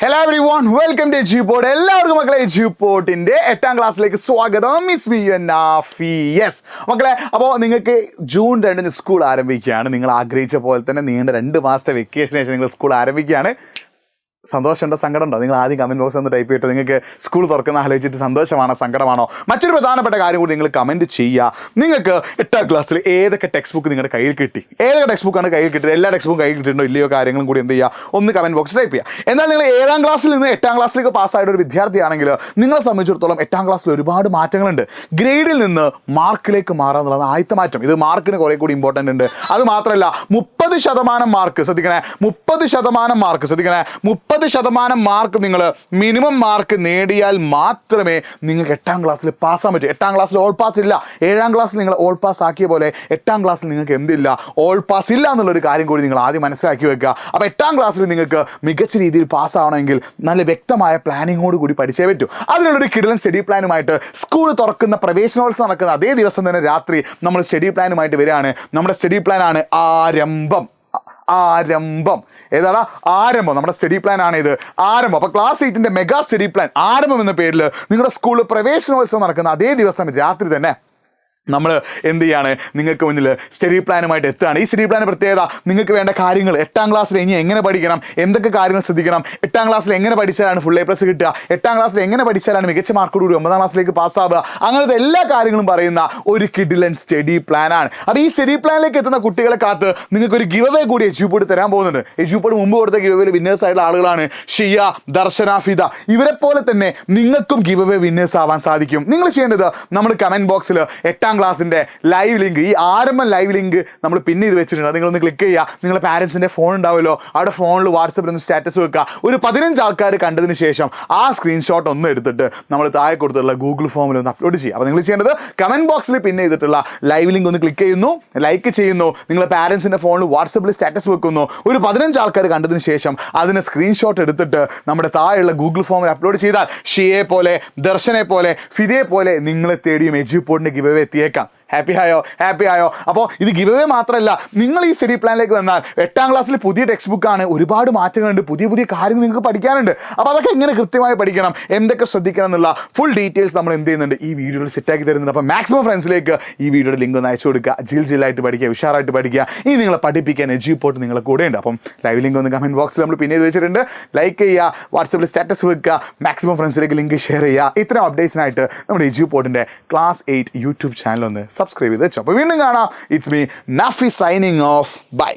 Hello everyone, welcome to Eduport. എല്ലാവർക്കും മക്കളെ എജ്യൂപോർട്ടിൻ്റെ 8ാം ക്ലാസ്സിലേക്ക് സ്വാഗതം. Miss B Nafi. യെസ് മക്കളെ, അപ്പോൾ നിങ്ങൾക്ക് ജൂൺ 2 സ്കൂൾ ആരംഭിക്കുകയാണ്. നിങ്ങൾ ആഗ്രഹിച്ച പോലെ തന്നെ നീണ്ട 2 മാസത്തെ വെക്കേഷന് ശേഷം നിങ്ങൾ സ്കൂൾ ആരംഭിക്കുകയാണ്. സന്തോഷമുണ്ടോ, സങ്കടമുണ്ടോ? നിങ്ങൾ ആദ്യം കമൻറ്റ് ബോക്സ് ഒന്ന് ടൈപ്പ് ചെയ്തിട്ട് നിങ്ങൾക്ക് സ്കൂൾ തുറക്കുന്ന ആലോചിച്ചിട്ട് സന്തോഷമാണോ സങ്കടമാണോ? മറ്റൊരു പ്രധാനപ്പെട്ട കാര്യം കൂടി നിങ്ങൾ കമൻറ്റ് ചെയ്യുക. നിങ്ങൾക്ക് 8ാം ക്ലാസ്സിൽ ഏതൊക്കെ ടെക്സ്റ്റ് ബുക്ക് നിങ്ങളുടെ കയ്യിൽ കിട്ടി, ഏതൊക്കെ ടെക്സ്റ്റ് ബുക്കാണ് കയ്യിൽ കിട്ടിയത്, എല്ലാ ടെക്സ്റ്റ് ബുക്കും കയ്യിൽ കിട്ടിയിട്ടുണ്ടോ ഇല്ലയോ കാര്യങ്ങളും കൂടി എന്ത് ചെയ്യുക, ഒന്ന് കമൻറ്റ് ബോക്സ് ടൈപ്പ് ചെയ്യുക. എന്നാൽ നിങ്ങൾ 7ാം ക്ലാസ്സിൽ നിന്ന് 8ാം ക്ലാസ്സിലേക്ക് പാസ്സായിട്ട് ഒരു വിദ്യാർത്ഥിയാണെങ്കിൽ നിങ്ങളെ സംബന്ധിച്ചിടത്തോളം 8ാം ക്ലാസ്സിൽ ഒരുപാട് മാറ്റങ്ങളുണ്ട്. ഗ്രേഡിൽ നിന്ന് മാർക്കിലേക്ക് മാറുക എന്നുള്ളത് ആദ്യത്തെ മാറ്റം. ഇത് മാർക്കിന് കുറേ കൂടി ഇമ്പോർട്ടൻ്റ് ഉണ്ട്. അത് മാത്രമല്ല 30% മാർക്ക് ശ്രദ്ധിക്കണേ, 30% മാർക്ക് ശ്രദ്ധിക്കണേ, 30% മാർക്ക് നിങ്ങൾ മിനിമം മാർക്ക് നേടിയാൽ മാത്രമേ നിങ്ങൾക്ക് 8ാം ക്ലാസ്സിൽ പാസ്സാൻ പറ്റൂ. 8ാം ക്ലാസ്സിൽ ഓൾ പാസ് ഇല്ല. 7ാം ക്ലാസ്സിൽ നിങ്ങൾ ഓൾ പാസ് ആക്കിയ പോലെ 8ാം ക്ലാസ്സിൽ നിങ്ങൾക്ക് എന്തില്ല, ഓൾ പാസ് ഇല്ല എന്നുള്ളൊരു കാര്യം കൂടി നിങ്ങൾ ആദ്യം മനസ്സിലാക്കി വെക്കുക. അപ്പോൾ 8ാം ക്ലാസ്സിൽ നിങ്ങൾക്ക് മികച്ച രീതിയിൽ പാസ്സാവണമെങ്കിൽ നല്ല വ്യക്തമായ പ്ലാനിങ്ങോട് കൂടി പഠിച്ചേ പറ്റൂ. അതിനുള്ളൊരു കിടിലൻ സ്റ്റഡി പ്ലാനുമായിട്ട് സ്കൂൾ തുറക്കുന്ന പ്രവേശനോത്സവം നടക്കുന്ന അതേ ദിവസം തന്നെ രാത്രി നമ്മൾ സ്റ്റഡി പ്ലാനുമായിട്ട് വരികയാണ്. നമ്മുടെ സ്റ്റഡി പ്ലാനാണ് ആരംഭം. ഏതാണ് ആരംഭം? നമ്മുടെ സ്റ്റഡി പ്ലാൻ ആണ് ഇത്, ആരംഭം. അപ്പോൾ ക്ലാസ് 8ൻ്റെ മെഗാ സ്റ്റഡി പ്ലാൻ ആരംഭം എന്ന പേരിൽ നിങ്ങളുടെ സ്കൂളിൽ പ്രവേശനോത്സവം നടക്കുന്ന അതേ ദിവസം രാത്രി തന്നെ നമ്മൾ എന്ത് ചെയ്യാണ്, നിങ്ങൾക്ക് മുന്നിൽ സ്റ്റഡി പ്ലാനുമായിട്ട് എത്തുകയാണ്. ഈ സ്റ്റഡി പ്ലാൻ പ്രത്യേകത, നിങ്ങൾക്ക് വേണ്ട കാര്യങ്ങൾ 8ാം ക്ലാസ്സിൽ ഇനി എങ്ങനെ പഠിക്കണം, എന്തൊക്കെ കാര്യങ്ങൾ ശ്രദ്ധിക്കണം, 8ാം ക്ലാസ്സിൽ എങ്ങനെ പഠിച്ചാലാണ് ഫുൾ A+ കിട്ടുക, 8ാം ക്ലാസ്സിൽ എങ്ങനെ പഠിച്ചാലാണ് മികച്ച മാർക്കോടുകൂടി 9ാം ക്ലാസ്സിലേക്ക് പാസ്സാവുക, അങ്ങനത്തെ എല്ലാ കാര്യങ്ങളും പറയുന്ന ഒരു കിഡിലൻ സ്റ്റഡി പ്ലാനാണ്. അപ്പോൾ ഈ സ്റ്റഡി പ്ലാനിലേക്ക് എത്തുന്ന കുട്ടികളെ കാത്ത് നിങ്ങൾക്കൊരു ഗിവ് അവേ കൂടി എജ്യൂപോർട്ട് തരാൻ പോകുന്നുണ്ട്. എജ്യൂപോർട്ട് മുമ്പ് കൊടുത്ത ഗിവ് അവേയിൽ വിന്നേഴ്സ് ആയിട്ടുള്ള ആളുകളാണ് ഷിയ, ദർശന, ഫിദ. ഇവരെ പോലെ തന്നെ നിങ്ങൾക്കും ഗിവ് അവേ വിന്നേഴ്സ് ആവാൻ സാധിക്കും. നിങ്ങൾ ചെയ്യേണ്ടത്, നമ്മൾ കമൻറ്റ് ബോക്സിൽ 8ാം ക്ലാസ്സിൻ്റെ ലൈവ് ലിങ്ക്, ഈ ആരംഭം ലൈവ് ലിങ്ക് നമ്മൾ പിന്നെ ഇത് വെച്ചിട്ടുണ്ട്. നിങ്ങളൊന്ന് ക്ലിക്ക് ചെയ്യുക. നിങ്ങളുടെ പാരൻസിൻ്റെ ഫോൺ ഉണ്ടാവുമല്ലോ, അവിടെ ഫോണിൽ വാട്സപ്പിൽ ഒന്ന് സ്റ്റാറ്റസ് വെക്കുക. ഒരു 15 ആൾക്കാർ കണ്ടതിന് ശേഷം ആ സ്ക്രീൻഷോട്ട് ഒന്ന് എടുത്തിട്ട് നമ്മൾ താഴെ കൊടുത്തിട്ടുള്ള ഗൂഗിൾ ഫോമിൽ ഒന്ന് അപ്ലോഡ് ചെയ്യുക. അപ്പോൾ നിങ്ങൾ ചെയ്യേണ്ടത്, കമൻറ്റ് ബോക്സിൽ പിന്നെ ചെയ്തിട്ടുള്ള ലൈവ് ലിങ്ക് ഒന്ന് ക്ലിക്ക് ചെയ്യുന്നു, ലൈക്ക് ചെയ്യുന്നു, നിങ്ങളുടെ പാരൻസിൻ്റെ ഫോണിൽ വാട്സപ്പിൽ സ്റ്റാറ്റസ് വെക്കുന്നു. ഒരു 15 ആൾക്കാർ കണ്ടതിന് ശേഷം അതിന് സ്ക്രീൻഷോട്ട് എടുത്തിട്ട് നമ്മുടെ താഴെയുള്ള ഗൂഗിൾ ഫോമിൽ അപ്ലോഡ് ചെയ്താൽ ഷിയെ പോലെ, ദർശനെ പോലെ, ഫിദയെ പോലെ നിങ്ങളെ തേടിയും എജ്യൂപോർട്ടിൻ്റെ ഗിവ് അവേ എത്തിയേക്കാം. ഹാപ്പി ആയോ? അപ്പോൾ ഇത് ഗിവ് അവേ മാത്രമല്ല, നിങ്ങൾ ഈ സ്റ്റഡി പ്ലാനിലേക്ക് വന്നാൽ 8ാം ക്ലാസ്സിൽ പുതിയ ടെക്സ്റ്റ് ബുക്കാണ്, ഒരുപാട് മാറ്റങ്ങളുണ്ട്, പുതിയ കാര്യങ്ങൾ നിങ്ങൾക്ക് പഠിക്കാനുണ്ട്. അപ്പോൾ അതൊക്കെ എങ്ങനെ കൃത്യമായി പഠിക്കണം, എന്തൊക്കെ ശ്രദ്ധിക്കണം എന്നുള്ള ഫുൾ ഡീറ്റെയിൽസ് നമ്മൾ എന്ത് ചെയ്യുന്നുണ്ട്, ഈ വീഡിയോയിൽ സെറ്റാക്കി തരുന്നുണ്ട്. അപ്പോൾ മാക്സിമം ഫ്രണ്ട്സിലേക്ക് ഈ വീഡിയോയുടെ ലിങ്ക് ഒന്ന് അയച്ചു കൊടുക്കുക. ജില്ലായിട്ട് പഠിക്കുക, ഉഷാറായിട്ട് പഠിക്കുക. ഇനി നിങ്ങളെ പഠിപ്പിക്കാൻ എജ്യൂപോർട്ട് നിങ്ങളെ കൂടെ ഉണ്ട്. അപ്പം ലൈവ് ലിങ്ക് ഒന്ന് കമൻറ്റ് ബോക്സിൽ നമ്മൾ പിന്നെ വെച്ചിട്ടുണ്ട്. ലൈക്ക് ചെയ്യുക, വാട്സപ്പിൽ സ്റ്റാറ്റസ് വെക്കുക, മാക്സിമം ഫ്രണ്ട്സിലേക്ക് ലിങ്ക് ഷെയർ ചെയ്യുക. ഇത്തരം അപ്ഡേറ്റ്സിനായിട്ട് നമ്മുടെ എജ്യൂപോർട്ടിൻ്റെ ക്ലാസ് 8 യൂട്യൂബ് ചാനൽ ഒന്ന് സബ്സ്ക്രൈബ് ചെയ്ത് വെച്ചോ. അപ്പോൾ വീണ്ടും കാണാം. It's me Nafi signing off. By.